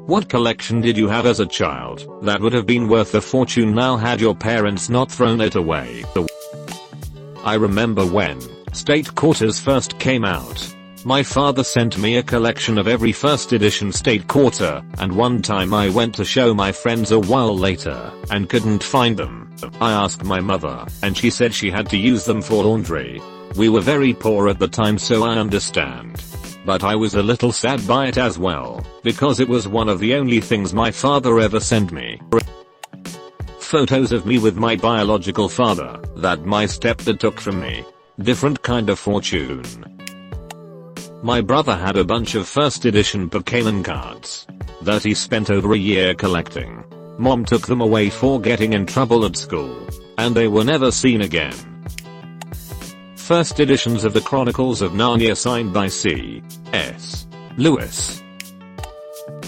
What collection did you have as a child that would have been worth a fortune now had your parents not thrown it away? I remember when State Quarters first came out. My father sent me a collection of every first edition State Quarter, and one time I went to show my friends a while later and couldn't find them. I asked my mother, and she said she had to use them for laundry. We were very poor at the time, so I understand. But I was a little sad by it as well, because it was one of the only things my father ever sent me. Photos of me with my biological father that my stepdad took from me. Different kind of fortune. My brother had a bunch of first edition Pokemon cards that he spent over a year collecting. Mom took them away for getting in trouble at school, and they were never seen again. First editions of the Chronicles of Narnia signed by C.S. Lewis.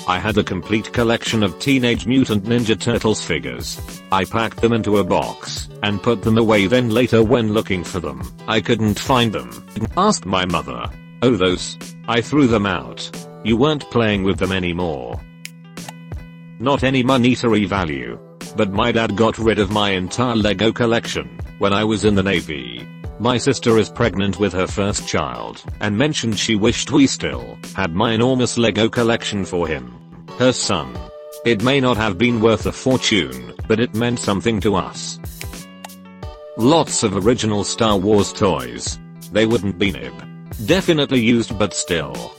I had a complete collection of Teenage Mutant Ninja Turtles figures. I packed them into a box and put them away, then later when looking for them, I couldn't find them. Asked my mother. Oh, those. I threw them out. You weren't playing with them anymore. Not any monetary value, but my dad got rid of my entire Lego collection when I was in the Navy. My sister is pregnant with her first child and mentioned she wished we still had my enormous Lego collection for him, her son. It may not have been worth a fortune, but it meant something to us. Lots of original Star Wars toys. They wouldn't be nib. Definitely used, but still.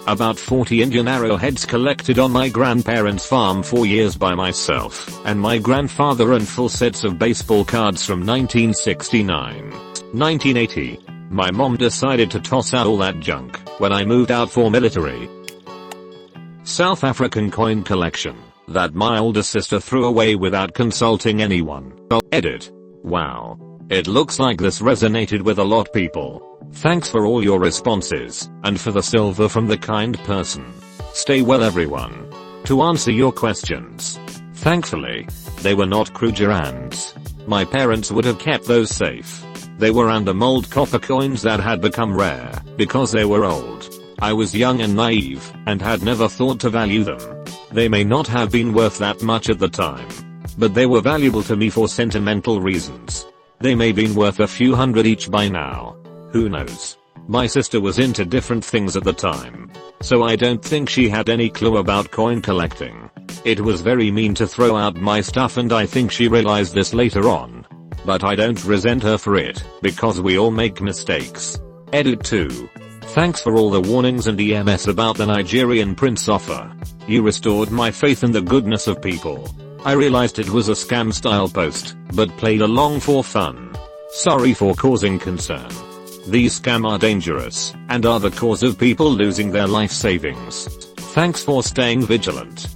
About 40 Indian arrowheads collected on my grandparents' farm for years by myself and my grandfather, and full sets of baseball cards from 1969. 1980. My mom decided to toss out all that junk when I moved out for military. South African coin collection that my older sister threw away without consulting anyone. Edit. Wow. It looks like this resonated with a lot people. Thanks for all your responses, and for the silver from the kind person. Stay well everyone. To answer your questions. Thankfully, they were not Krugerrands. My parents would have kept those safe. They were under mold copper coins that had become rare because they were old. I was young and naive, and had never thought to value them. They may not have been worth that much at the time, but they were valuable to me for sentimental reasons. They may been worth a few hundred each by now. Who knows? My sister was into different things at the time, so I don't think she had any clue about coin collecting. It was very mean to throw out my stuff, and I think she realized this later on. But I don't resent her for it, because we all make mistakes. Edit 2. Thanks for all the warnings and EMS about the Nigerian prince offer. You restored my faith in the goodness of people. I realized it was a scam style post, but played along for fun. Sorry for causing concern. These scams are dangerous, and are the cause of people losing their life savings. Thanks for staying vigilant.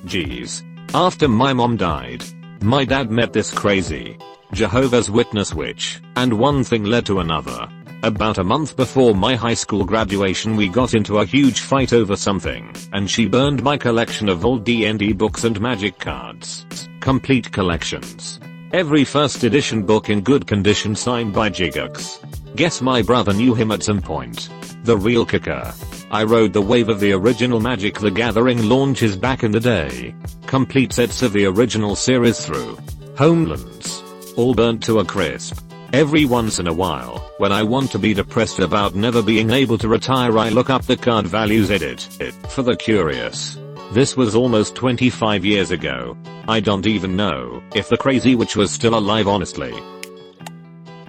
Geez. After my mom died, my dad met this crazy Jehovah's Witness witch, and one thing led to another. About a month before my high school graduation, we got into a huge fight over something, and she burned my collection of old D&D books and magic cards. Complete collections. Every first edition book in good condition signed by Jigux. Guess my brother knew him at some point. The real kicker. I rode the wave of the original Magic the Gathering launches back in the day. Complete sets of the original series through Homelands. All burnt to a crisp. Every once in a while, when I want to be depressed about never being able to retire, I look up the card values. Edit. For the curious. This was almost 25 years ago. I don't even know if the crazy witch was still alive, honestly.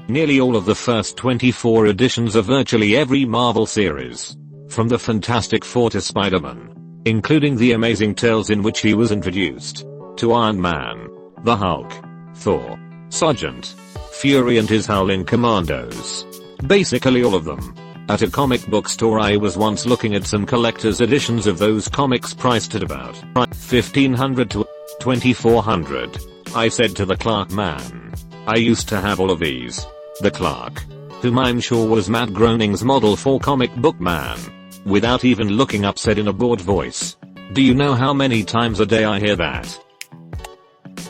Nearly all of the first 24 editions of virtually every Marvel series, from the Fantastic Four to Spider-Man, including the Amazing Tales in which he was introduced, to Iron Man, the Hulk, Thor, Sergeant Fury and his Howling Commandos. Basically all of them. At a comic book store, I was once looking at some collector's editions of those comics priced at about $1,500 to $2,400. I said to the clerk, "Man, I used to have all of these." The clerk, whom I'm sure was Matt Groening's model for Comic Book Man, without even looking up, said in a bored voice, "Do you know how many times a day I hear that?"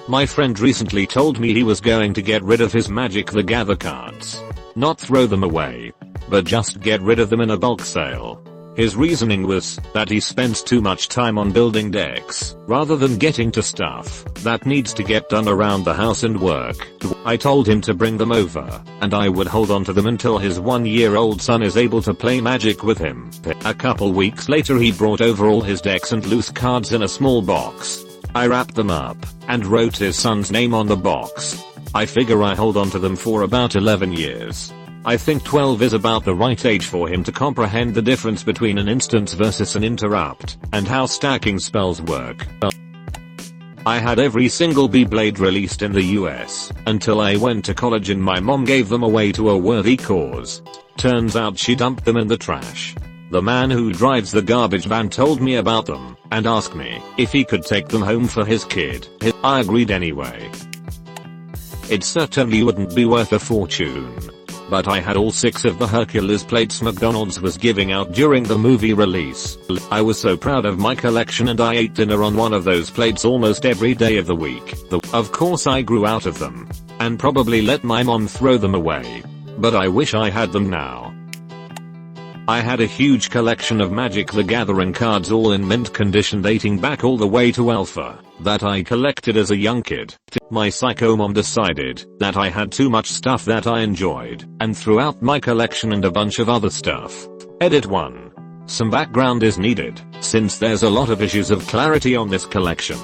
My friend recently told me he was going to get rid of his Magic the Gather cards. Not throw them away. but just get rid of them in a bulk sale. His reasoning was that he spends too much time on building decks, rather than getting to stuff that needs to get done around the house and work. I told him to bring them over, and I would hold on to them until his 1-year-old son is able to play Magic with him. A couple weeks later he brought over all his decks and loose cards in a small box. I wrapped them up, and wrote his son's name on the box. I figure I hold on to them for about 11 years. I think 12 is about the right age for him to comprehend the difference between an instance versus an interrupt, and how stacking spells work. I had every single Beyblade released in the US, until I went to college and my mom gave them away to a worthy cause. Turns out she dumped them in the trash. The man who drives the garbage van told me about them, and asked me if he could take them home for his kid. I agreed anyway. It certainly wouldn't be worth a fortune, but I had all 6 of the Hercules plates McDonald's was giving out during the movie release. I was so proud of my collection and I ate dinner on one of those plates almost every day of the week. Of course I grew out of them, and probably let my mom throw them away, but I wish I had them now. I had a huge collection of Magic the Gathering cards all in mint condition dating back all the way to Alpha, that I collected as a young kid. My psycho mom decided that I had too much stuff that I enjoyed, and threw out my collection and a bunch of other stuff. Edit 1. Some background is needed, since there's a lot of issues of clarity on this collection.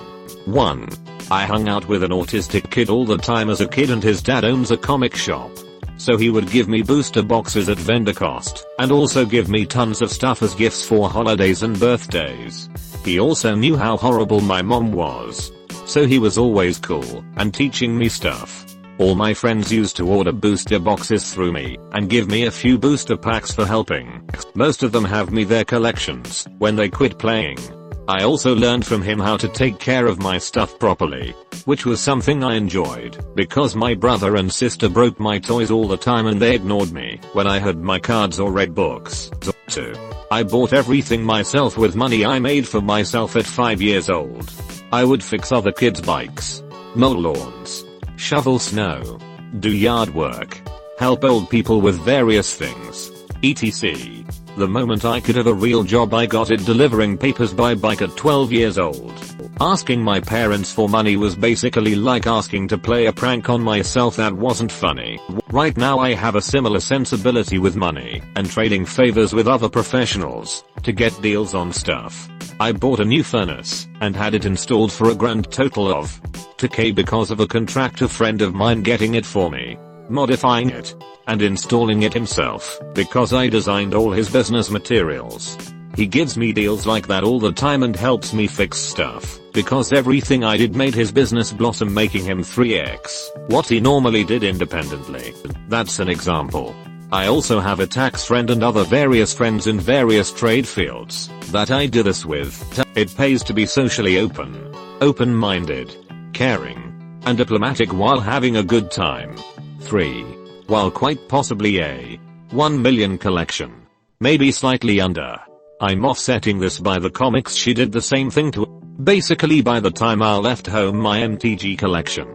1. I hung out with an autistic kid all the time as a kid and his dad owns a comic shop. So he would give me booster boxes at vendor cost, and also give me tons of stuff as gifts for holidays and birthdays. He also knew how horrible my mom was, so he was always cool and teaching me stuff. All my friends used to order booster boxes through me and give me a few booster packs for helping. Most of them have me their collections when they quit playing. I also learned from him how to take care of my stuff properly, which was something I enjoyed, because my brother and sister broke my toys all the time and they ignored me when I had my cards or read books. 2. I bought everything myself with money I made for myself at 5 years old. I would fix other kids' bikes, mow lawns, shovel snow, do yard work, help old people with various things, etc. The moment I could have a real job I got it delivering papers by bike at 12 years old. Asking my parents for money was basically like asking to play a prank on myself that wasn't funny. Right now I have a similar sensibility with money and trading favors with other professionals to get deals on stuff. I bought a new furnace and had it installed for a grand total of $2,000 because of a contractor friend of mine getting it for me, modifying it, and installing it himself because I designed all his business materials. He gives me deals like that all the time and helps me fix stuff because everything I did made his business blossom, making him 3x what he normally did independently. That's an example. I also have a tax friend and other various friends in various trade fields that I do this with. It pays to be socially open-minded, caring, and diplomatic while having a good time. 3. While quite possibly a 1 million collection, maybe slightly under. I'm offsetting this by the comics she did the same thing to. Basically by the time I left home my MTG collection,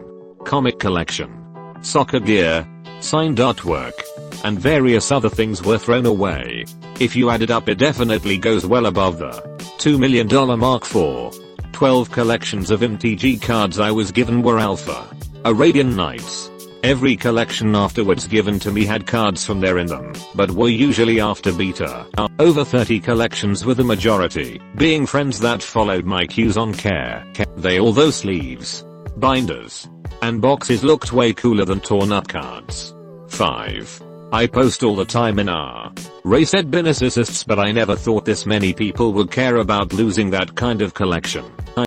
comic collection, soccer gear, signed artwork, and various other things were thrown away. If you add it up it definitely goes well above the $2 million mark. For 12 collections of MTG cards I was given were Alpha, Arabian Nights. Every collection afterwards given to me had cards from there in them, but were usually after beta. Over 30 collections with the majority being friends that followed my cues on care. Although sleeves, binders, and boxes looked way cooler than torn up cards. 5. I post all the time in our race ed narcissists, but I never thought this many people would care about losing that kind of collection.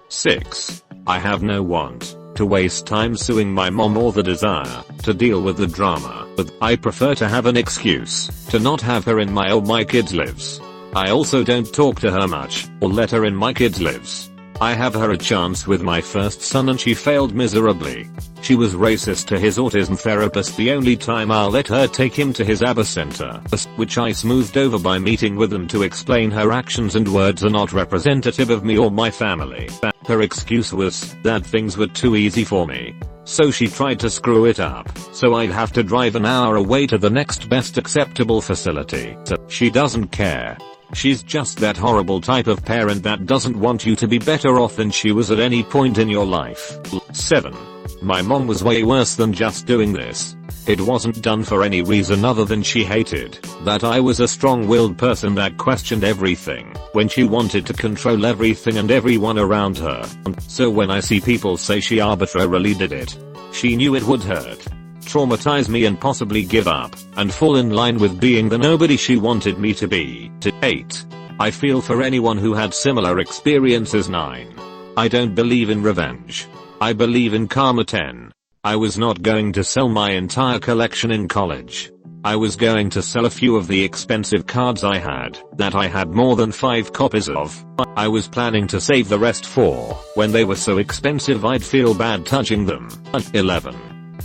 6. I have no want to waste time suing my mom or the desire to deal with the drama, but I prefer to have an excuse to not have her in my kids' lives. I also don't talk to her much or let her in my kids' lives. I have her a chance with my first son and she failed miserably. She was racist to his autism therapist the only time I'll let her take him to his ABBA center, which I smoothed over by meeting with them to explain her actions and words are not representative of me or my family. Her excuse was that things were too easy for me, So she tried to screw it up, so I'd have to drive an hour away to the next best acceptable facility. So she doesn't care. She's just that horrible type of parent that doesn't want you to be better off than she was at any point in your life. 7. My mom was way worse than just doing this. It wasn't done for any reason other than she hated that I was a strong-willed person that questioned everything when she wanted to control everything and everyone around her. So when I see people say she arbitrarily did it, she knew it would hurt, traumatize me and possibly give up and fall in line with being the nobody she wanted me to be. 8. I feel for anyone who had similar experiences. 9. I don't believe in revenge. I believe in karma. 10. I was not going to sell my entire collection in college. I was going to sell a few of the expensive cards I had that I had more than 5 copies of. I was planning to save the rest for when they were so expensive I'd feel bad touching them. 11.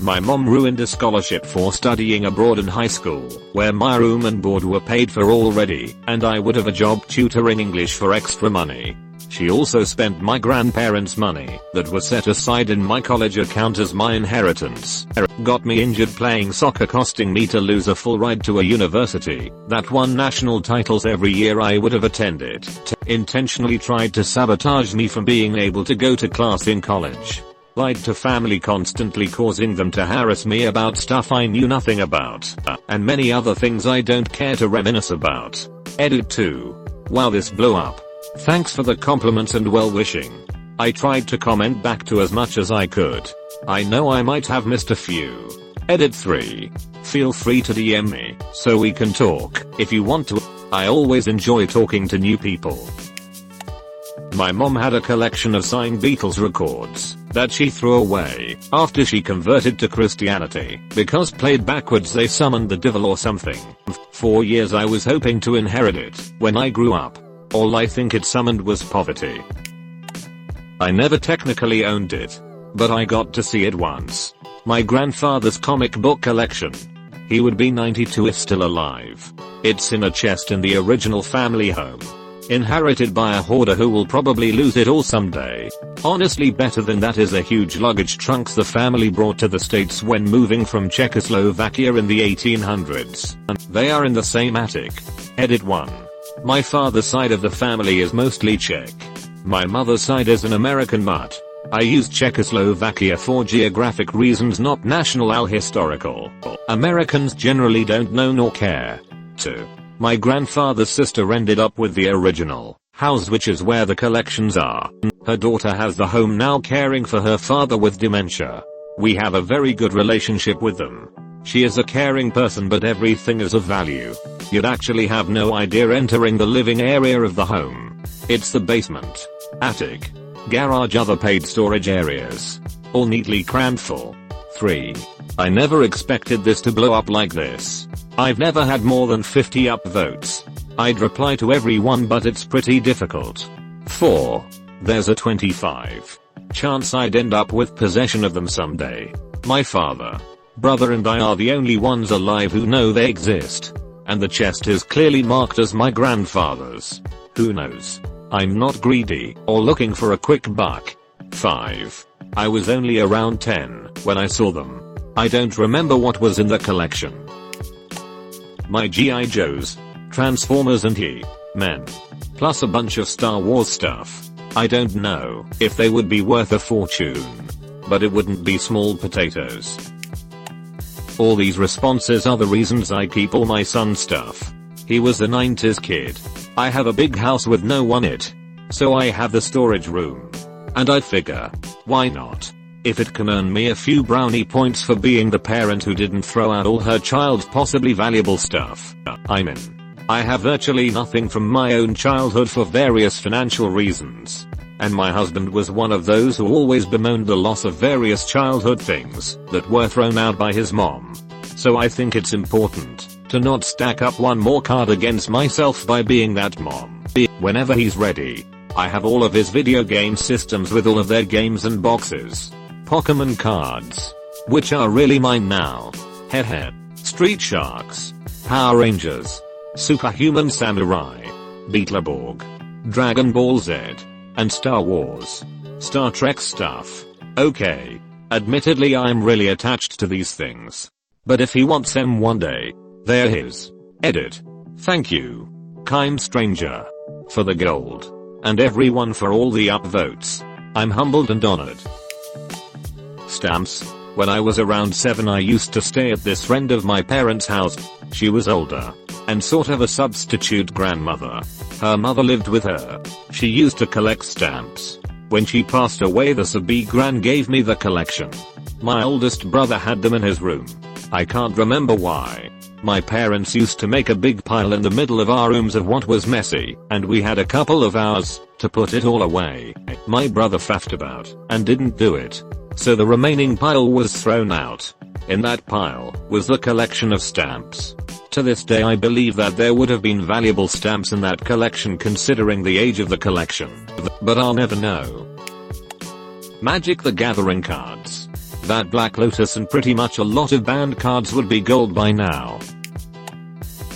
My mom ruined a scholarship for studying abroad in high school, where my room and board were paid for already, and I would have a job tutoring English for extra money. She also spent my grandparents' money that was set aside in my college account as my inheritance. Got me injured playing soccer, costing me to lose a full ride to a university that won national titles every year I would have attended. Intentionally tried to sabotage me from being able to go to class in college. Lied to family, constantly causing them to harass me about stuff I knew nothing about. And many other things I don't care to reminisce about. Edit 2. Wow, this blew up. Thanks for the compliments and well-wishing. I tried to comment back to as much as I could. I know I might have missed a few. Edit 3. Feel free to DM me so we can talk if you want to. I always enjoy talking to new people. My mom had a collection of signed Beatles records that she threw away after she converted to Christianity because played backwards they summoned the devil or something. For years I was hoping to inherit it when I grew up. All I think it summoned was poverty. I never technically owned it, but I got to see it once. My grandfather's comic book collection. He would be 92 if still alive. It's in a chest in the original family home. Inherited by a hoarder who will probably lose it all someday. Honestly, better than that is a huge luggage trunks the family brought to the States when moving from Czechoslovakia in the 1800s. They are in the same attic. Edit 1. My father's side of the family is mostly Czech. My mother's side is an American mutt. I used Czechoslovakia for geographic reasons, not national historical. Americans generally don't know nor care. 2. My grandfather's sister ended up with the original house, which is where the collections are. Her daughter has the home now, caring for her father with dementia. We have a very good relationship with them. She is a caring person, but everything is of value. You'd actually have no idea entering the living area of the home. It's the basement, attic, garage, other paid storage areas, all neatly crammed full. 3. I never expected this to blow up like this. I've never had more than 50 upvotes. I'd reply to everyone, but it's pretty difficult. 4. There's a 25% chance I'd end up with possession of them someday. My father, brother and I are the only ones alive who know they exist. And the chest is clearly marked as my grandfather's. Who knows? I'm not greedy or looking for a quick buck. 5. I was only around 10 when I saw them. I don't remember what was in the collection. My G.I. Joes, Transformers and He-Men, plus a bunch of Star Wars stuff. I don't know if they would be worth a fortune, but it wouldn't be small potatoes. All these responses are the reasons I keep all my son's stuff. He was a 90s kid. I have a big house with no one in it, so I have the storage room. And I figure, why not? If it can earn me a few brownie points for being the parent who didn't throw out all her child's possibly valuable stuff, I'm in. I have virtually nothing from my own childhood for various financial reasons. And my husband was one of those who always bemoaned the loss of various childhood things that were thrown out by his mom. So I think it's important to not stack up one more card against myself by being that mom. Whenever he's ready, I have all of his video game systems with all of their games and boxes. Pokemon cards, which are really mine now. Hehe. Street Sharks, Power Rangers, Superhuman Samurai, Beetleborg, Dragon Ball Z, and Star Wars. Star Trek stuff. Okay. Admittedly I'm really attached to these things. But if he wants them one day, they're his. Edit. Thank you, kind stranger, for the gold. And everyone for all the upvotes. I'm humbled and honored. Stamps. When I was around 7 I used to stay at this friend of my parents' house. She was older and sort of a substitute grandmother. Her mother lived with her. She used to collect stamps. When she passed away the sub gran gave me the collection. My oldest brother had them in his room. I can't remember why. My parents used to make a big pile in the middle of our rooms of what was messy, and we had a couple of hours to put it all away. My brother faffed about and didn't do it. So the remaining pile was thrown out. In that pile was the collection of stamps. To this day I believe that there would have been valuable stamps in that collection considering the age of the collection. But I'll never know. Magic the Gathering cards. That Black Lotus and pretty much a lot of banned cards would be gold by now.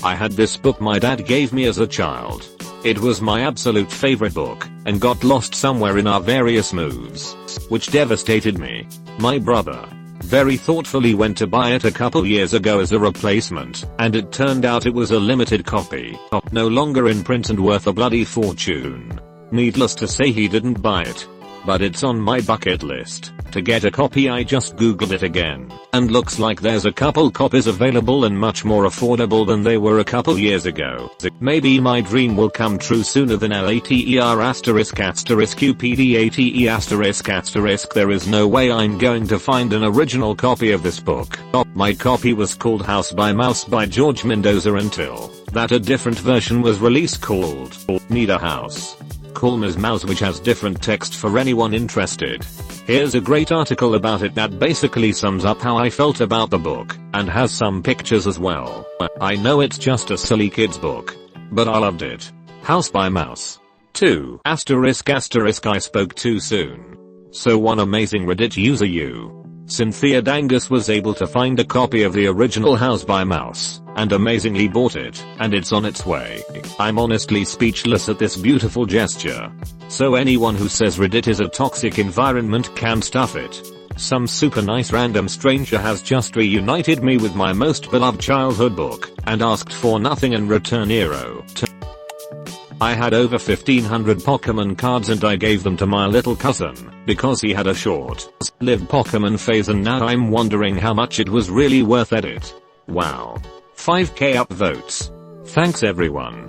I had this book my dad gave me as a child. It was my absolute favorite book, and got lost somewhere in our various moves, which devastated me. My brother very thoughtfully went to buy it a couple years ago as a replacement, and it turned out it was a limited copy, no longer in print and worth a bloody fortune. Needless to say he didn't buy it. But it's on my bucket list to get a copy. I just googled it again, and looks like there's a couple copies available and much more affordable than they were a couple years ago. Maybe my dream will come true sooner than later**QPDATE**. There is no way I'm going to find an original copy of this book. My copy was called House by Mouse by George Mendoza until that a different version was released called Need a House. Calm as Mouse, which has different text for anyone interested. Here's a great article about it that basically sums up how I felt about the book, and has some pictures as well. I know it's just a silly kid's book, but I loved it. House by Mouse. 2 ****. I spoke too soon. So one amazing Reddit user Cynthia Dangus was able to find a copy of the original House by Mouse, and amazingly bought it, and it's on its way. I'm honestly speechless at this beautiful gesture. So anyone who says Reddit is a toxic environment can stuff it. Some super nice random stranger has just reunited me with my most beloved childhood book, and asked for nothing in return. I had over 1500 Pokemon cards and I gave them to my little cousin, because he had a short-lived Pokemon phase, and now I'm wondering how much it was really worth it. Wow. 5k upvotes. Thanks everyone.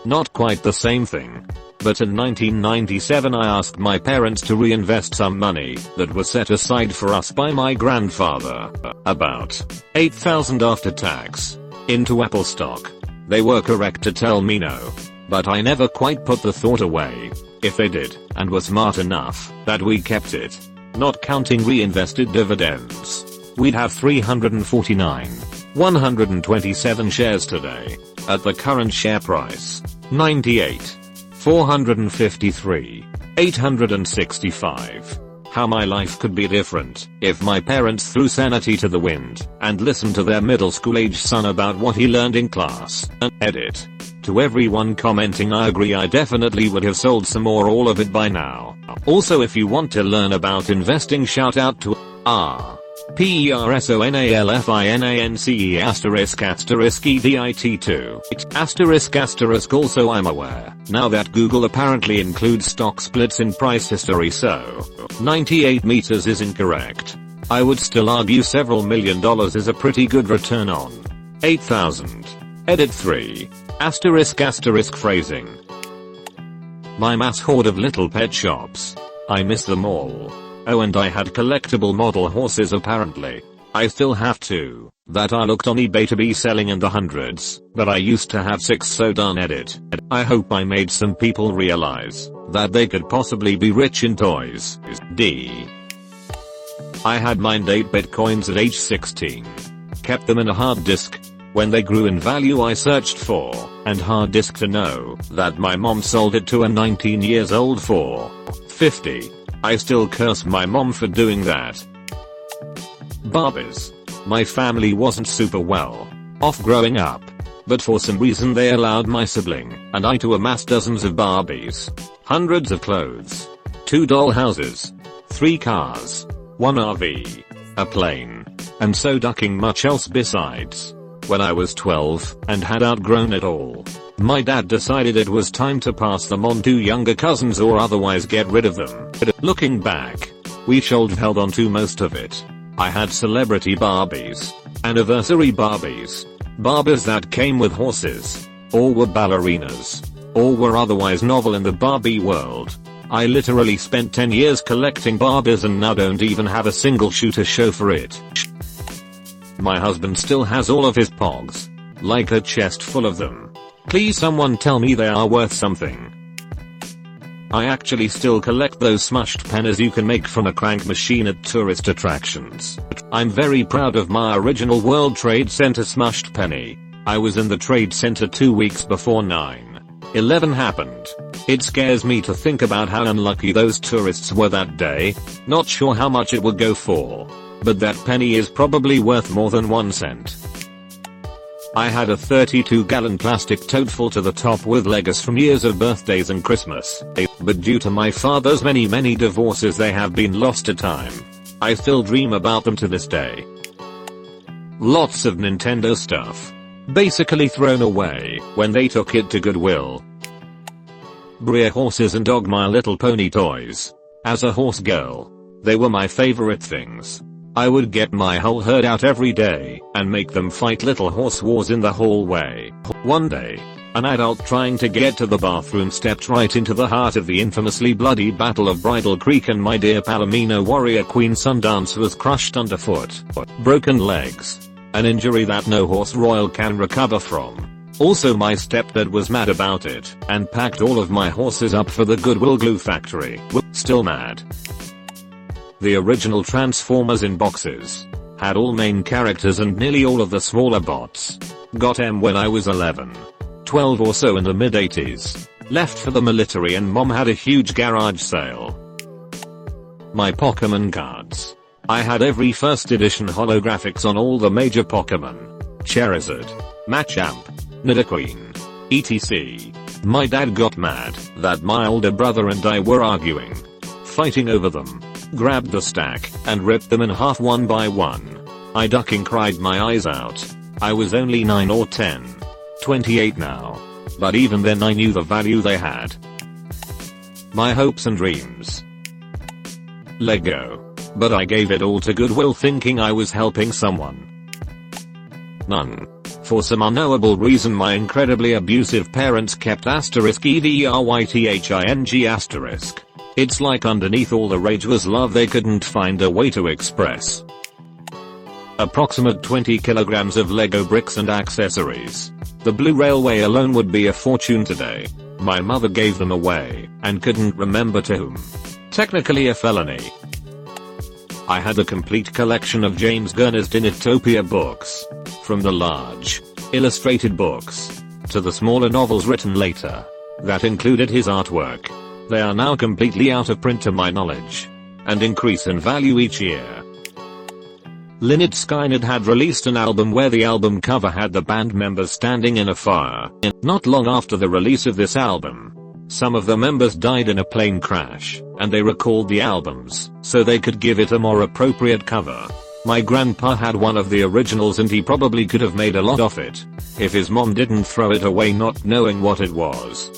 Not quite the same thing. But in 1997 I asked my parents to reinvest some money that was set aside for us by my grandfather, about $8,000 after tax, into Apple stock. They were correct to tell me no. But I never quite put the thought away. If they did, and were smart enough, that we kept it, not counting reinvested dividends, we'd have 349,127 shares today. At the current share price, 98,453,865. How my life could be different if my parents threw sanity to the wind and listened to their middle school age son about what he learned in class. Edit. To everyone commenting, I agree, I definitely would have sold some or all of it by now. Also, if you want to learn about investing, shout out to ****EDIT2****. Also I'm aware now that Google apparently includes stock splits in price history, so 98 meters is incorrect. I would still argue several $1 million is a pretty good return on 8,000. Edit 3. ***** phrasing. My mass hoard of little pet shops. I miss them all. Oh, and I had collectible model horses apparently. I still have 2 that I looked on eBay to be selling in the hundreds, but I used to have 6, so done. Edit. I hope I made some people realize that they could possibly be rich in toys. D. I had mined 8 bitcoins at age 16. Kept them in a hard disk. When they grew in value I searched for and hard disk to know that my mom sold it to a 19 years old for $50. I still curse my mom for doing that. Barbies. My family wasn't super well off growing up, but for some reason they allowed my sibling and I to amass dozens of Barbies, hundreds of clothes, 2 doll houses, 3 cars, 1 RV, a plane, and so ducking much else besides. When I was 12 and had outgrown it all, my dad decided it was time to pass them on to younger cousins or otherwise get rid of them. Looking back, we should have held on to most of it. I had celebrity Barbies, anniversary Barbies, Barbies that came with horses, or were ballerinas, or were otherwise novel in the Barbie world. I literally spent 10 years collecting Barbies and now don't even have a single shoe to show for it. My husband still has all of his pogs. Like a chest full of them. Please someone tell me they are worth something. I actually still collect those smushed pennies you can make from a crank machine at tourist attractions. I'm very proud of my original World Trade Center smushed penny. I was in the Trade Center 2 weeks before 9/11 happened. It scares me to think about how unlucky those tourists were that day. Not sure how much it would go for, but that penny is probably worth more than 1 cent. I had a 32-gallon plastic tote full to the top with Legos from years of birthdays and Christmas, but due to my father's many divorces they have been lost to time. I still dream about them to this day. Lots of Nintendo stuff. Basically thrown away when they took it to Goodwill. Brea horses and Dog My Little Pony toys. As a horse girl, they were my favorite things. I would get my whole herd out every day and make them fight little horse wars in the hallway. One day, an adult trying to get to the bathroom stepped right into the heart of the infamously bloody Battle of Bridal Creek and my dear Palomino warrior Queen Sundance was crushed underfoot. Broken legs. An injury that no horse royal can recover from. Also my stepdad was mad about it and packed all of my horses up for the Goodwill glue factory. Still mad. The original Transformers in boxes. Had all main characters and nearly all of the smaller bots. Got them when I was 11. 12 or so in the mid 80s. Left for the military and mom had a huge garage sale. My Pokemon cards. I had every first edition holographics on all the major Pokemon. Charizard, Machamp, Nidoqueen, etc. My dad got mad that my older brother and I were arguing. Fighting over them. Grabbed the stack and ripped them in half one by one. I ducking cried my eyes out. I was only 9 or 10. 28 now. But even then I knew the value they had. My hopes and dreams. Lego. But I gave it all to Goodwill thinking I was helping someone. None. For some unknowable reason my incredibly abusive parents kept *EDERYTHING asterisk. It's like underneath all the rage was love they couldn't find a way to express. Approximate 20 kilograms of Lego bricks and accessories. The Blue Railway alone would be a fortune today. My mother gave them away and couldn't remember to whom. Technically a felony. I had a complete collection of James Gurner's Dinotopia books. From the large, illustrated books, to the smaller novels written later, that included his artwork. They are now completely out of print to my knowledge, and increase in value each year. Lynyrd Skynyrd had released an album where the album cover had the band members standing in a fire. Not long after the release of this album, some of the members died in a plane crash, and they recalled the albums so they could give it a more appropriate cover. My grandpa had one of the originals and he probably could have made a lot of it if his mom didn't throw it away not knowing what it was.